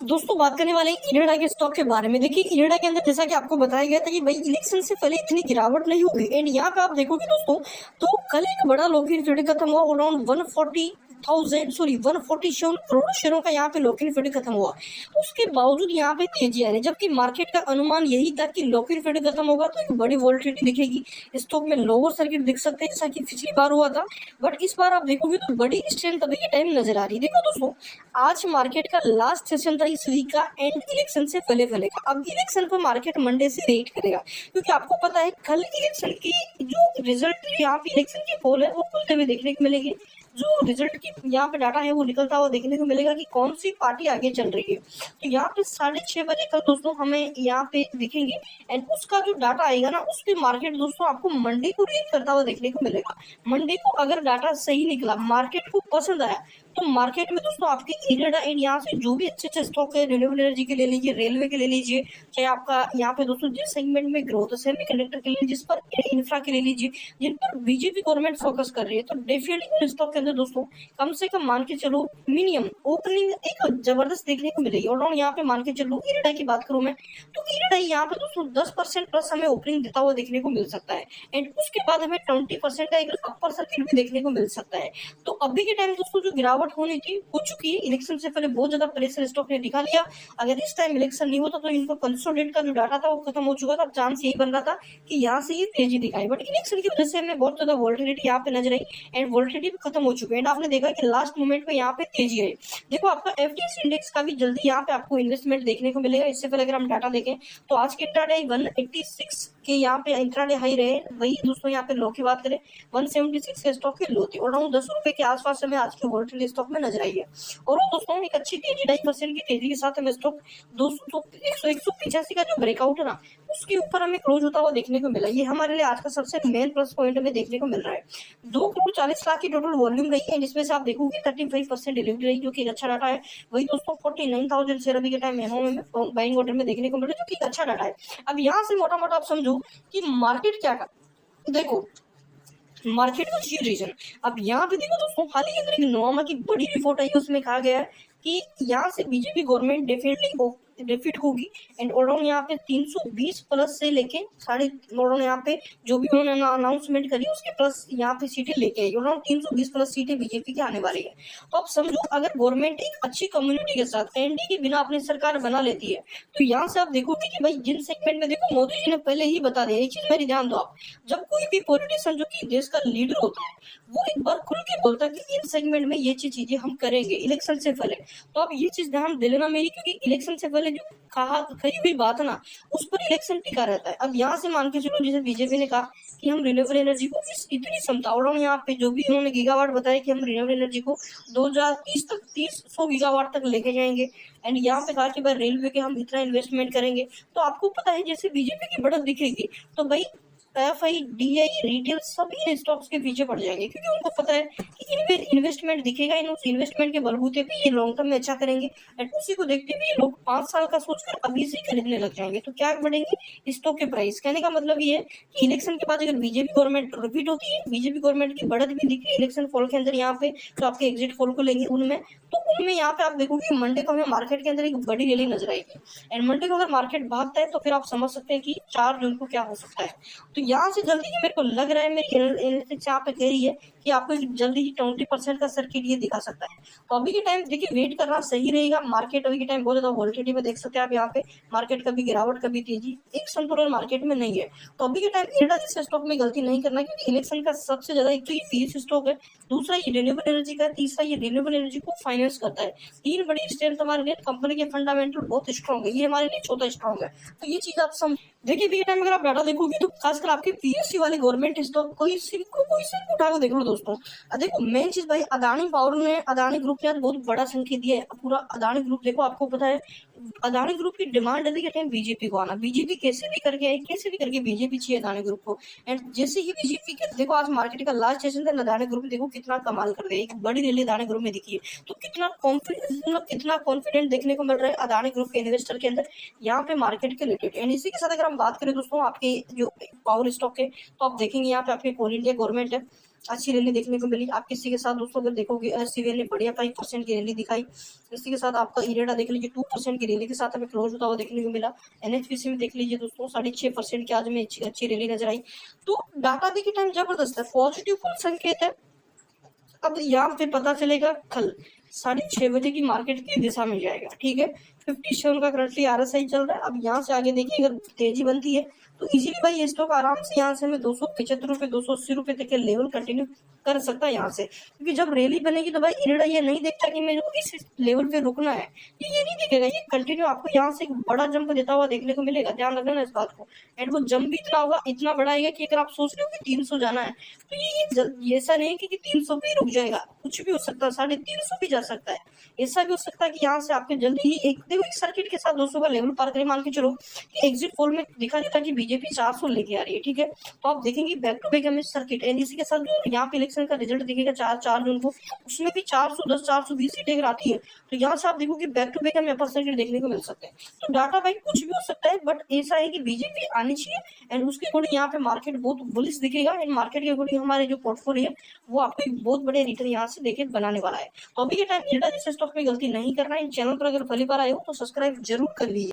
दोस्तों बात करने वाले हैं इनेडा के स्टॉक के बारे में। देखिए इनेडा के अंदर जैसा कि आपको बताया गया था कि भाई इलेक्शन से पहले इतनी गिरावट नहीं होगी, एंड यहाँ पे आप देखोगे दोस्तों तो कल एक बड़ा लॉक इन ट्रेडिंग खत्म हुआ। अराउंड 147 करोड़ शेयरों का यहाँ पे लॉक इन ट्रेडिंग खत्म हुआ। उसके बावजूद यहाँ पे तेजी आ रही है, जबकि मार्केट का अनुमान यही था कि लॉक इन ट्रेडिंग खत्म होगा तो एक बड़ी वॉलिटिलिटी दिखेगी, स्टॉक में लोअर सर्किट दिख सकते हैं जैसा कि पिछली बार हुआ था। बट इस बार आप देखोगे तो बड़ी स्ट्रेंथ अभी के टाइम नजर आ रही है। देखो दोस्तों आज मार्केट का लास्ट सेशन था इस वीक का, एंड इलेक्शन से पहले का। अब इलेक्शन पर मार्केट मंडे से वेट करेगा, क्योंकि आपको पता है कल इलेक्शन की जो रिजल्ट यहाँ पे इलेक्शन की पोल है वो खुलते हुए देखने को मिलेगी। जो रिजल्ट की यहाँ पे डाटा है वो निकलता हुआ देखने को मिलेगा कि कौन सी पार्टी आगे चल रही है। तो यहाँ पे 6:30 बजे कल दोस्तों हमें यहाँ पे दिखेंगे, एंड उसका जो डाटा आएगा ना उस पे मार्केट दोस्तों आपको मंडे को रीड करता हुआ देखने को मिलेगा। मंडे को अगर डाटा सही निकला, मार्केट को पसंद आया, तो मार्केट में दोस्तों आपके इनेडा एंड यहाँ से जो भी अच्छे अच्छे स्टॉक है, रिन्यूएबल एनर्जी के ले लीजिए, रेलवे के ले लीजिए, चाहे आपका यहाँ पे दोस्तों जिस सेगमेंट में ग्रोथ है, सेमीकंडक्टर के लिए, जिस पर इंफ्रा के ले लीजिए, जिन पर बीजेपी गवर्नमेंट फोकस कर रही है, तो डेफिनेटली स्टॉक के अंदर दोस्तों कम से कम मान के चलो मिनिमम ओपनिंग एक जबरदस्त देखने को मिलेगी। और यहाँ पे मान के चलो इरेडा की बात करूं मैं, तो इरेडा यहाँ पे दोस्तों 10% प्लस हमें ओपनिंग देता हुआ देखने को मिल सकता है, एंड उसके बाद हमें 20% का एक अपर सर्किट भी देखने को मिल सकता है। तो अभी के टाइम दोस्तों जो गिरावट होनी थी हो चुकी है। इलेक्शन से पहले बहुत ज्यादा प्रेशर स्टॉक ने दिखा लिया। अगर इस टाइम इलेक्शन नहीं होता तो इनको कंसोलिडेट का जो डाटा था वो खत्म हो चुका था। चांस यही बन रहा था कि यहाँ से ये तेजी दिखाई, बट इलेक्शन की वजह से हमें बहुत ज्यादा वोलेटिलिटी यहाँ पे नजर आई, एंड वोलेटिलिटी भी खत्म हो चुकी है। एंड आपने देखा कि लास्ट मोमेंट पे यहाँ पे तेजी आई। देखो आपका एफडीएस इंडेक्स का भी जल्दी यहाँ पे आपको इन्वेस्टमेंट देखने को मिलेगा। इससे पहले अगर हम डाटा देखें तो आज के इंट्राडे 186 के यहाँ पे इंट्राडे हाई रहे, वही दोस्तों यहाँ पे लो की बात करें 176 के स्टॉक के लो थी, और अराउंड 10 रुपए के आसपास हमें आज की वोलेटिलिटी स्टॉक में नजर आई है। और वो दोस्तों एक अच्छी तेजी 2.5% की तेजी के साथ हमें स्टॉक 185 का जो ब्रेकआउट है ना उसके ऊपर हमें क्लोज होता हुआ देखने को मिला। ये हमारे लिए आज का सबसे मेन प्लस पॉइंट हमें देखने को मिल रहा है। 2 करोड़ 40 लाख की टोटल वॉल्यूम रही है, इसमें से आप देखोगे 35% डिलीवरी रही, जो कि एक अच्छा डाटा है। वही दोस्तों 49,000 शेयर अभी के टाइम में बाइंग ऑर्डर में देखने को मिल रहा है, जो कि अच्छा डाटा है। अब यहाँ से मोटा मोटा आप समझो कि मार्केट क्या कर, देखो मार्केट का ये रीजन। अब यहाँ पे देखो दोस्तों हाल ही के अंदर एक नोवामा की बड़ी रिपोर्ट आई है, उसमें कहा गया है कि यहाँ से बीजेपी गवर्नमेंट डेफिनेटली डिफीट होगी, एंड उन्होंने यहाँ पे 320 प्लस से लेके साढ़े उन्होंने यहाँ पे जो भी उन्होंने अनाउंसमेंट करी उसके प्लस यहाँ पे सीटें लेके आई। उन्होंने 320 प्लस सीटें बीजेपी की आने वाली है। तो आप समझो अगर गवर्नमेंट एक अच्छी कम्युनिटी के साथ एनडी के बिना अपनी सरकार बना लेती है, तो यहाँ से आप देखोगे कि भाई जिन सेगमेंट में, देखो मोदी जी ने पहले ही बता दिया, एक चीज मेरी ध्यान दो आप, जब कोई भी पॉलिटिशियन जो कि देश का लीडर होता है वो एक बार खुल के बोलता है कि इन सेगमेंट में ये चीजें हम करेंगे इलेक्शन से पहले। तो आप ये चीज ध्यान दे लेना मेरी, क्योंकि इलेक्शन से पहले जो कही हुई बात है ना उस पर इलेक्शन टिका रहता है। अब यहाँ से मान के चलो जैसे बीजेपी ने कहा कि हम रिन्यूएबल एनर्जी को इतनी क्षमता, और यहाँ पे जो भी उन्होंने गीगावाट बताया कि हम रिन्यूएबल एनर्जी को 2030 तक 100 गीगावाट तक लेके जाएंगे, एंड यहाँ पे कहा कि भाई रेलवे के हम इतना इन्वेस्टमेंट करेंगे। तो आपको पता है जैसे बीजेपी की बढ़त दिखेगी तो भाई एफआई डीआई रिटेल सभी स्टॉक्स के पीछे पड़ जाएंगे, क्योंकि उनको पता है कि इनमें इन्वेस्टमेंट दिखेगा, इन उस इन्वेस्टमेंट के बलबूते पे ये लॉन्ग टर्म में अच्छा करेंगे, एंड उसी को देखते हुए लोग 5 साल का सोचकर अभी से खरीदने लग जाएंगे। तो क्या बढ़ेंगे स्टॉक के प्राइस। कहने का मतलब ये है कि इलेक्शन के बाद अगर बीजेपी गवर्नमेंट रिपीट होती है, बीजेपी गवर्नमेंट की बढ़त भी दिखी इलेक्शन फॉल के अंदर, यहाँ पे तो आपके एग्जिट फॉल को लेंगे उनमें, तो उनमें यहाँ पे आप देखोगे मंडे को हमें मार्केट के अंदर एक बड़ी रैली नजर आएगी, एंड मंडे को अगर मार्केट भागता है तो फिर आप समझ सकते हैं कि 4 जून को क्या हो सकता है। तो यहाँ से जल्दी मेरे को लग रहा है, मेरी एनालिटिक्स यहाँ पे कह रही है कि आपको जल्दी ही 20% का सर्किट ये दिखा सकता है। तो अभी के टाइम देखिए वेट करना सही रहेगा। मार्केट अभी के टाइम बहुत ज्यादा वोलेटिलिटी में देख सकते हैं आप, यहाँ पे मार्केट कभी गिरावट कभी तेजी, एक संतुलन मार्केट में नहीं है। तो अभी के टाइम इरेडा जैसे स्टॉक में गलती नहीं करना, क्योंकि इलेक्शन का सबसे ज्यादा एक तो ये पीएस स्टॉक है, दूसरा ये रिन्यूएबल एनर्जी का, तीसरा ये रिन्यूएबल एनर्जी को फाइनेंस करता है। 3 बड़ी स्ट्रेंथ हमारे लिए, कंपनी के फंडामेंटल बहुत स्ट्रॉन्ग है, ये हमारे लिए चौथा स्ट्रॉन्ग है। तो ये चीज आप समझ देखिए भी टाइम अगर आप डाटा देखोगे तो खासकर आपके पीएससी वाले गवर्नमेंट स्टॉक कोई सिर्फ उठा के देख लो दोस्तों। देखो मेन चीज भाई अदानी पावर ने, अदानी ग्रुप ने बहुत बड़ा संकेत दिया है। पूरा अदानी ग्रुप देखो, आपको पता है अदानी ग्रुप की डिमांड है कि बीजेपी को आना, बीजेपी कैसे भी करके आई, कैसे भी करके बीजेपी चाहिए अदानी ग्रुप को। एंड जैसे ही बीजेपी के देखो आज मार्केट का लास्ट सेशन था, अदानी ग्रुप देखो कितना कमाल कर रही है, एक बड़ी रैली अदानी ग्रुप में दिखी है। तो कितना कॉन्फिडेंट देखने को मिल रहा है अदानी ग्रुप के इन्वेस्टर के अंदर यहाँ पे मार्केट के रिलेटेड। एंड इसी के साथ अगर हम बात करें दोस्तों आपके जो पावर स्टॉक है, तो आप देखेंगे यहाँ पे आपके कोल इंडिया गवर्नमेंट है, अच्छी रैली देखने को मिली। आप किसी के साथ दोस्तों अगर देखोगे एससीवीएल ने बढ़िया 5% की रैली दिखाई। इसी के साथ आपका इरेडा देख लीजिए 2% की रैली के साथ हमें क्लोज होता हुआ देखने को मिला। एनएचपीसी में देख लीजिए दोस्तों 6.5% की आज में अच्छी रैली नजर आई। तो डाटा देखिए टाइम जबरदस्त है, पॉजिटिव फुल संकेत है। अब यहाँ पे पता चलेगा कल 6:30 बजे की मार्केट की दिशा में जाएगा, ठीक है। 57 का करंटली आरएसआई चल रहा है। अब यहाँ से आगे देखिए अगर तेजी बनती है तो इजीली भाई ये स्टॉक आराम से यहाँ से हमें 275 रुपए 280 रुपए तक के लेवल कंटिन्यू कर सकता है यहाँ से, क्योंकि जब रैली बनेगी तो भाई इरेडा ये नहीं देखता कि मेरे को इस लेवल पे रुकना है, ये नहीं देखेगा, ये कंटिन्यू आपको यहाँ से एक बड़ा जंप देता हुआ देखने को मिलेगा, ध्यान रखना इस बात को। एंड वो जंप भी इतना होगा, इतना बड़ा आएगा कि अगर आप सोच रहे हो कि 300 जाना है तो ये ऐसा नहीं है कि 300 पे रुक जाएगा, कुछ भी हो सकता है, 350 भी जा सकता है। ऐसा भी हो सकता है कि यहाँ से आपके जल्दी ही एक देखो एक सर्किट के साथ 200 का लेवल पार करें। मान के चलो कि एग्जिट पोल में दिखा देता कि बीजेपी 400 लेके आ रही है, ठीक है, तो आप देखेंगे बैक टू बैक हमें सर्किट एंड इसी के साथ जो यहाँ पे इलेक्शन का रिजल्ट दिखेगा 4 जून को, उसमें भी 410 420 सीटें अगर आती है तो यहाँ से आप देखोगे बैक टू बैक हमें अपर सर्किट देखने को मिल सकते हैं। तो डाटा भाई कुछ भी हो सकता है, बट ऐसा है कि बीजेपी आनी चाहिए एंड उसके अकॉर्डिंग यहाँ पे मार्केट बहुत बुलिश दिखेगा एंड मार्केट के अकॉर्डिंग हमारे जो पोर्टफोलियो है वो आपको एक बहुत बड़े रिटर्न यहाँ से देखे बनाने वाला है। तो अभी के टाइम इरेडा जैसे स्टॉक में गलती नहीं करना है। इन चैनल पर अगर पहली बार आए हो तो सब्सक्राइब जरूर कर लीजिए।